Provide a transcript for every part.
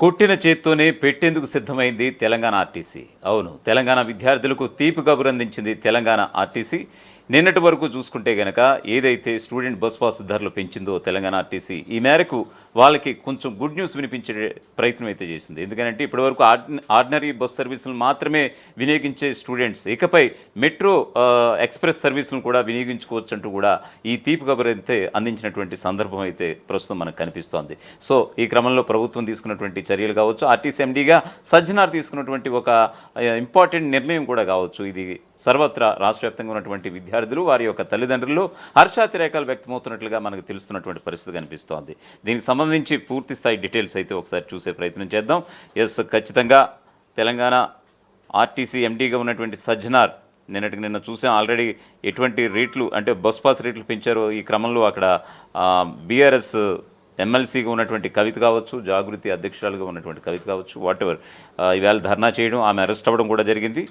కొట్టిన చేత్తోనే పెట్టేందుకు సిద్ధమైంది తెలంగాణ ఆర్టీసీ. అవును, తెలంగాణ విద్యార్థులకు తీపి కబురు అందించింది తెలంగాణ ఆర్టీసీ. నిన్నటి వరకు చూసుకుంటే గనక ఏదైతే స్టూడెంట్ బస్ పాస్ ధరలు పెంచిందో తెలంగాణ ఆర్టీసీ, ఈ మేరకు వాళ్ళకి కొంచెం గుడ్ న్యూస్ వినిపించే ప్రయత్నం అయితే చేసింది. ఎందుకంటే ఇప్పటివరకు ఆర్డినరీ బస్ సర్వీసులు మాత్రమే వినియోగించే స్టూడెంట్స్ ఇకపై మెట్రో ఎక్స్ప్రెస్ సర్వీసులను కూడా వినియోగించుకోవచ్చు అంటూ కూడా ఈ తీపి కబురు అయితే అందించినటువంటి సందర్భం అయితే ప్రస్తుతం మనకు కనిపిస్తోంది. సో ఈ క్రమంలో ప్రభుత్వం తీసుకున్నటువంటి చర్యలు కావచ్చు, ఆర్టీసీ ఎండీగా సజ్జనార్ తీసుకున్నటువంటి ఒక ఇంపార్టెంట్ నిర్ణయం కూడా కావచ్చు, ఇది సర్వత్రా రాష్ట్ర వ్యాప్తంగా ఉన్నటువంటి విద్యార్థులు వారి యొక్క తల్లిదండ్రులు హర్షాతిరేకాలు వ్యక్తమవుతున్నట్లుగా మనకు తెలుస్తున్నటువంటి పరిస్థితి కనిపిస్తోంది. దీనికి సంబంధించి పూర్తి స్థాయి డీటెయిల్స్ అయితే ఒకసారి చూసే ప్రయత్నం చేద్దాం. ఎస్, ఖచ్చితంగా తెలంగాణ ఆర్టీసీ ఎండీగా ఉన్నటువంటి సజ్జనార్ నిన్న చూసాం ఆల్రెడీ ఎటువంటి రేట్లు అంటే బస్ పాస్ రేట్లు పెంచారో. ఈ క్రమంలో అక్కడ బీఆర్ఎస్ ఎమ్మెల్సీగా ఉన్నటువంటి కవిత కావచ్చు, జాగృతి అధ్యక్షురాలుగా ఉన్నటువంటి కవిత కావచ్చు, వాటెవర్ ఇవాళ ధర్నా చేయడం, ఆమె అరెస్ట్ అవ్వడం కూడా జరిగింది.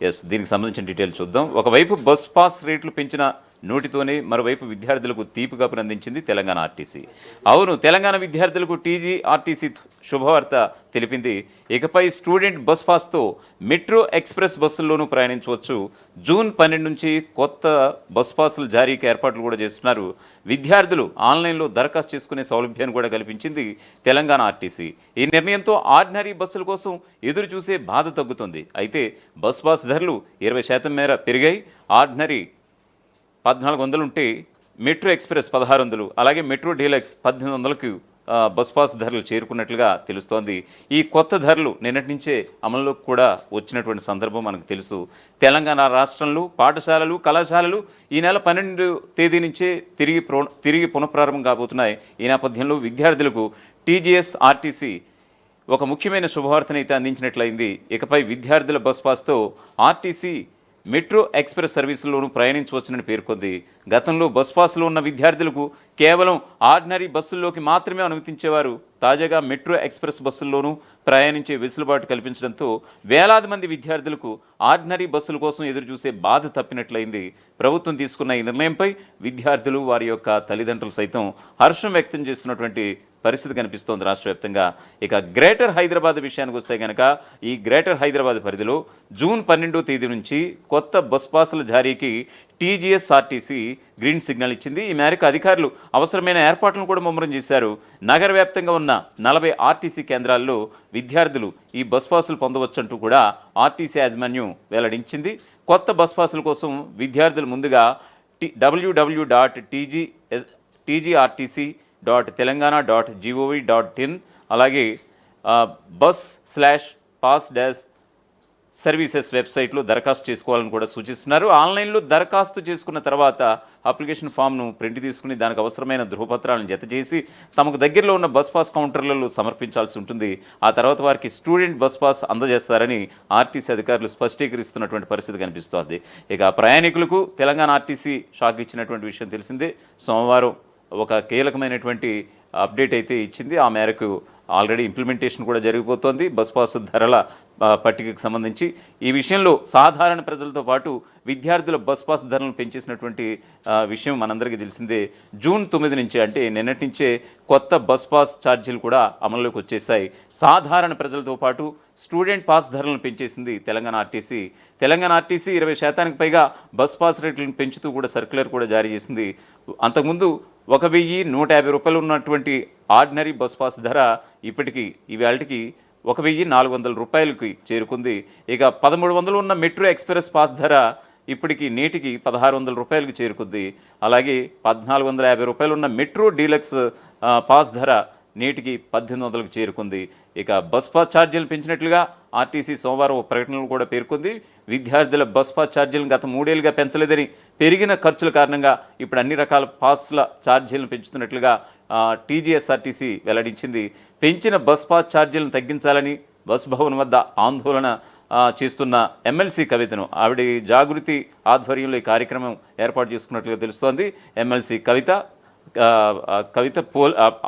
ఎస్, దీనికి సంబంధించిన డీటెయిల్స్ చూద్దాం. ఒకవైపు బస్ పాస్ రేట్లు పెంచిన నోటితోనే మరోవైపు విద్యార్థులకు తీపి కబురు అందించింది తెలంగాణ ఆర్టీసీ. అవును, తెలంగాణ విద్యార్థులకు టీజీఆర్టీసీ శుభవార్త తెలిపింది. ఇకపై స్టూడెంట్ బస్ పాస్తో మెట్రో ఎక్స్ప్రెస్ బస్సుల్లోనూ ప్రయాణించవచ్చు. జూన్ 12 నుంచి కొత్త బస్ పాసుల జారీకి ఏర్పాట్లు కూడా చేస్తున్నారు. విద్యార్థులు ఆన్లైన్లో దరఖాస్తు చేసుకునే సౌలభ్యాన్ని కూడా కల్పించింది తెలంగాణ ఆర్టీసీ. ఈ నిర్ణయంతో ఆర్డినరీ బస్సుల కోసం ఎదురు చూసే బాధ తగ్గుతుంది. అయితే బస్ పాస్ ధరలు 20% మేర పెరిగాయి. ఆర్డినరీ 1400 ఉంటే మెట్రో ఎక్స్ప్రెస్ 1600, అలాగే మెట్రో డీలక్స్ 1800కు బస్ పాస్ ధరలు చేరుకున్నట్లుగా తెలుస్తోంది. ఈ కొత్త ధరలు నిన్నటి నుంచే అమల్లోకి కూడా వచ్చినటువంటి సందర్భం మనకు తెలుసు. తెలంగాణ రాష్ట్రంలో పాఠశాలలు, కళాశాలలు ఈ నెల 12 తేదీ నుంచే తిరిగి పునఃప్రారంభం కాబోతున్నాయి. ఈ నేపథ్యంలో విద్యార్థులకు టీజీఎస్ ఆర్టీసీ ఒక ముఖ్యమైన శుభవార్తనైతే అందించినట్లయింది. ఇకపై విద్యార్థుల బస్ పాస్తో ఆర్టీసీ మెట్రో ఎక్స్ప్రెస్ సర్వీసుల్లోనూ ప్రయాణించవచ్చునని పేర్కొంది. గతంలో బస్ పాస్లో ఉన్న విద్యార్థులకు కేవలం ఆర్డినరీ బస్సుల్లోకి మాత్రమే అనుమతించేవారు. తాజాగా మెట్రో ఎక్స్ప్రెస్ బస్సుల్లోనూ ప్రయాణించే వెసులుబాటు కల్పించడంతో వేలాది మంది విద్యార్థులకు ఆర్డినరీ బస్సుల కోసం ఎదురుచూసే బాధ తప్పినట్లయింది. ప్రభుత్వం తీసుకున్న ఈ నిర్ణయంపై విద్యార్థులు, వారి యొక్క తల్లిదండ్రులు సైతం హర్షం వ్యక్తం చేస్తున్నటువంటి పరిస్థితి కనిపిస్తోంది రాష్ట్ర వ్యాప్తంగా. ఇక గ్రేటర్ హైదరాబాద్ విషయానికి వస్తే కనుక ఈ గ్రేటర్ హైదరాబాద్ పరిధిలో జూన్ 12వ తేదీ నుంచి కొత్త బస్ పాసుల జారీకి టీజీఎస్ఆర్టీసీ గ్రీన్ సిగ్నల్ ఇచ్చింది. ఈ మేరకు అధికారులు అవసరమైన ఏర్పాట్లను కూడా ముమ్మరం చేశారు. నగర వ్యాప్తంగా ఉన్న 40 ఆర్టీసీ కేంద్రాల్లో విద్యార్థులు ఈ బస్ పాసులు పొందవచ్చంటూ కూడా ఆర్టీసీ యాజమాన్యం వెల్లడించింది. కొత్త బస్ పాసుల కోసం విద్యార్థులు ముందుగా www.tgrtc.telangana.gov.in అలాగే bus/pass-services వెబ్సైట్లో దరఖాస్తు చేసుకోవాలని కూడా సూచిస్తున్నారు. ఆన్లైన్లో దరఖాస్తు చేసుకున్న తర్వాత అప్లికేషన్ ఫామ్ను ప్రింట్ తీసుకుని దానికి అవసరమైన ధృవపత్రాలను జతచేసి తమకు దగ్గరలో ఉన్న బస్ పాస్ కౌంటర్లలో సమర్పించాల్సి ఉంటుంది. ఆ తర్వాత వారికి స్టూడెంట్ బస్ పాస్ అందజేస్తారని ఆర్టీసీ అధికారులు స్పష్టీకరిస్తున్నటువంటి పరిస్థితి కనిపిస్తోంది. ఇక ప్రయాణికులకు తెలంగాణ ఆర్టీసీ షాక్ ఇచ్చినటువంటి విషయం తెలిసిందే. సోమవారం ఒక కీలకమైనటువంటి అప్డేట్ అయితే ఇచ్చింది. ఆ మేరకు ఆల్రెడీ ఇంప్లిమెంటేషన్ కూడా జరిగిపోతోంది బస్ పాస్ ధరల పట్టికకు సంబంధించి. ఈ విషయంలో సాధారణ ప్రజలతో పాటు విద్యార్థుల బస్ పాస్ ధరలను పెంచేసినటువంటి విషయం మనందరికీ తెలిసిందే. జూన్ 9 నుంచి అంటే నిన్నటి నుంచే కొత్త బస్ పాస్ ఛార్జీలు కూడా అమల్లోకి వచ్చేసాయి. సాధారణ ప్రజలతో పాటు స్టూడెంట్ పాస్ ధరలను పెంచేసింది తెలంగాణ ఆర్టీసీ. తెలంగాణ ఆర్టీసీ 20% పైగా బస్ పాస్ రేట్లను పెంచుతూ కూడా సర్క్యులర్ కూడా జారీ చేసింది. అంతకుముందు 1150 రూపాయలు ఉన్నటువంటి ఆర్డినరీ బస్ పాస్ ధర ఇప్పటికీ ఇవాళకి 1400 రూపాయలకి చేరుకుంది. ఇక 1300 ఉన్న మెట్రో ఎక్స్ప్రెస్ పాస్ ధర ఇప్పటికి నేటికి 1600 రూపాయలకు చేరుకుంది. అలాగే 1450 రూపాయలు ఉన్న మెట్రో డీలక్స్ పాస్ ధర నేటికి 1800కు చేరుకుంది. ఇక బస్ పాస్ ఛార్జీలు పెంచినట్లుగా ఆర్టీసీ సోమవారం ఒక ప్రకటనలు కూడా పేర్కొంది. విద్యార్థుల బస్ పాస్ ఛార్జీలను గత 3 ఏళ్లుగా పెంచలేదని, పెరిగిన ఖర్చుల కారణంగా ఇప్పుడు అన్ని రకాల పాస్ల ఛార్జీలను పెంచుతున్నట్లుగా టీజీఎస్ఆర్టీసీ వెల్లడించింది. పెంచిన బస్ పాస్ ఛార్జీలను తగ్గించాలని బస్ భవన్ వద్ద ఆందోళన చేస్తున్న ఎమ్మెల్సీ కవితను ఆవిడ జాగృతి ఆధ్వర్యంలో ఈ కార్యక్రమం ఏర్పాటు చేసుకున్నట్లుగా తెలుస్తోంది. ఎమ్మెల్సీ కవిత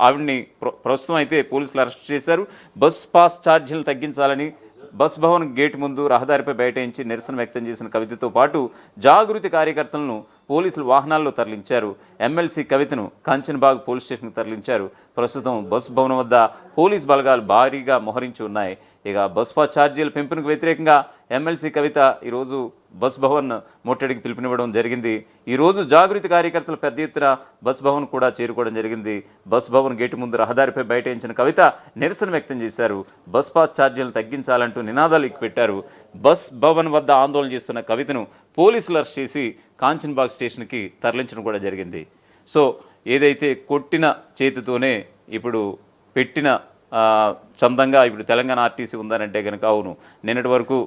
ఆవిడ్ని ప్రస్తుతం అయితే పోలీసులు అరెస్ట్ చేశారు. బస్ పాస్ ఛార్జీలను తగ్గించాలని బస్ భవన్ గేట్ ముందు రహదారిపై బైఠాయించి నిరసన వ్యక్తం చేసిన కవితతో పాటు జాగృతి కార్యకర్తలను పోలీసులు వాహనాల్లో తరలించారు. ఎమ్మెల్సీ కవితను కాంచన్బాగ్ పోలీస్ స్టేషన్కి తరలించారు. ప్రస్తుతం బస్ భవన్ వద్ద పోలీస్ బలగాలు భారీగా మోహరించి ఉన్నాయి. ఇక బస్ పాస్ ఛార్జీల పెంపునకు వ్యతిరేకంగా ఎమ్మెల్సీ కవిత ఈరోజు బస్ భవన్ ముట్టడికి పిలుపునివ్వడం జరిగింది. ఈరోజు జాగృతి కార్యకర్తలు పెద్ద ఎత్తున బస్ భవన్ కూడా చేరుకోవడం జరిగింది. బస్ భవన్ గేటు ముందు రహదారిపై బైఠాయించిన కవిత నిరసన వ్యక్తం చేశారు. బస్ పాస్ ఛార్జీలను తగ్గించాలంటూ నినాదాలు ఎక్కుపెట్టారు. బస్ భవన్ వద్ద ఆందోళన చేస్తున్న కవితను పోలీసులు అరెస్ట్ చేసి కాంచన్బాగ్ స్టేషన్కి తరలించడం కూడా జరిగింది. సో ఏదైతే కొట్టిన చేతితోనే ఇప్పుడు పెట్టిన చందంగా ఇప్పుడు తెలంగాణ ఆర్టీసీ ఉందనంటే కనుక అవును. నిన్నటి వరకు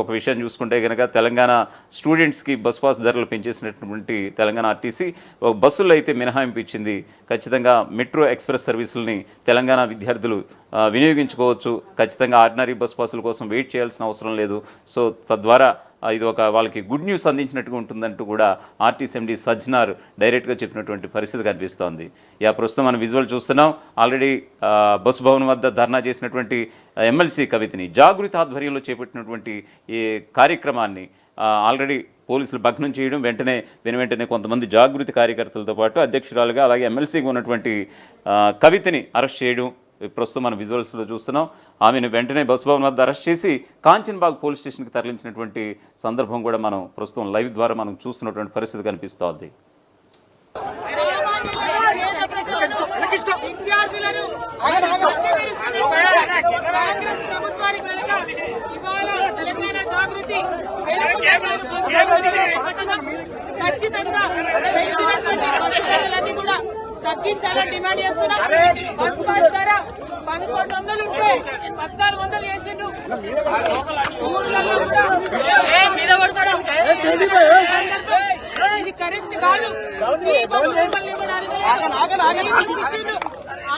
ఒక విషయం చూసుకుంటే కనుక తెలంగాణ స్టూడెంట్స్కి బస్ పాస్ ధరలు పెంచేసినటువంటి తెలంగాణ ఆర్టీసీ బస్సుల్లో అయితే మినహాయింపు ఇచ్చింది. ఖచ్చితంగా మెట్రో ఎక్స్ప్రెస్ సర్వీసులని తెలంగాణ విద్యార్థులు వినియోగించుకోవచ్చు. ఖచ్చితంగా ఆర్డినరీ బస్ పాసుల కోసం వెయిట్ చేయాల్సిన అవసరం లేదు. సో తద్వారా ఇది ఒక వాళ్ళకి గుడ్ న్యూస్ అందించినట్టుగా ఉంటుందంటూ కూడా ఆర్టీసీ ఎండీ సజ్జనార్ డైరెక్ట్గా చెప్పినటువంటి పరిస్థితి కనిపిస్తోంది. ప్రస్తుతం మనం విజువల్ చూస్తున్నాం. ఆల్రెడీ బస్ భవన్ వద్ద ధర్నా చేసినటువంటి ఎమ్మెల్సీ కవితని జాగృతి ఆధ్వర్యంలో చేపట్టినటువంటి ఈ కార్యక్రమాన్ని ఆల్రెడీ పోలీసులు భగ్నం చేయడం, వెంటనే కొంతమంది జాగృతి కార్యకర్తలతో పాటు అధ్యక్షురాలుగా అలాగే ఎమ్మెల్సీగా ఉన్నటువంటి కవితని అరెస్ట్ చేయడం ప్రస్తుతం మనం విజువల్స్లో చూస్తున్నాం. ఆమెను వెంటనే బస్ భవన్ వద్ద అరెస్ట్ చేసి కాంచన్బాగ్ పోలీస్ స్టేషన్కి తరలించినటువంటి సందర్భం కూడా మనం ప్రస్తుతం లైవ్ ద్వారా మనం చూస్తున్నటువంటి పరిస్థితి కనిపిస్తోంది. తగ్గించాలని డిమాండ్ చేస్తున్నాం. బస్ పాస్ ధర 1100 ఉంటే 1400 చేసిండు. ఊర్లలో కూడా ఇది కరెక్ట్ కాదు.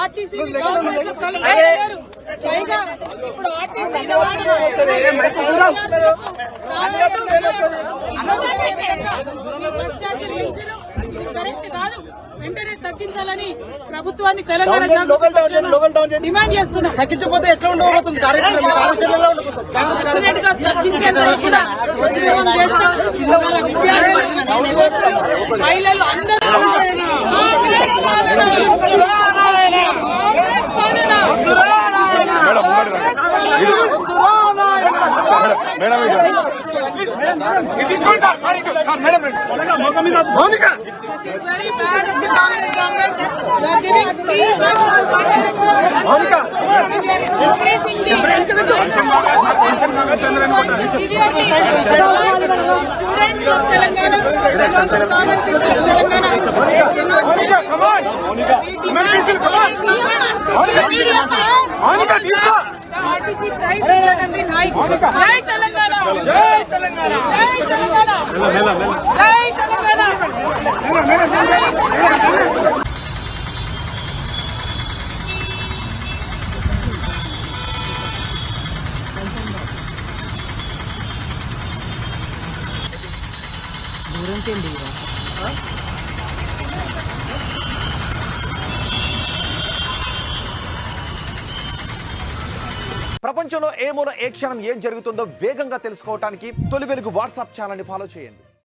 ఆర్టీసీ పైగా ఇప్పుడు ఆర్టీసీ కరెక్ట్ కాదు. వెంటనే తగ్గించాలని ప్రభుత్వాన్ని తెలంగాణ డిమాండ్ చేస్తున్నాం. తగ్గించకపోతే ఎట్లా ఉండబోతుంది? మహిళలు అందరూ This is very bad of the Congress government. They are giving free bus Monica. They are increasing the students of Telangana, common people of Telangana. Come on. Monica, the RTC price has been high. Jai Telangana. Jai Telangana. Jai Telangana. Jai Telangana. ప్రపంచంలో ఏ మూల ఏ క్షణం ఏం జరుగుతుందో వేగంగా తెలుసుకోవడానికి తొలి వెలుగు WhatsApp ఛానల్ని ఫాలో చేయండి.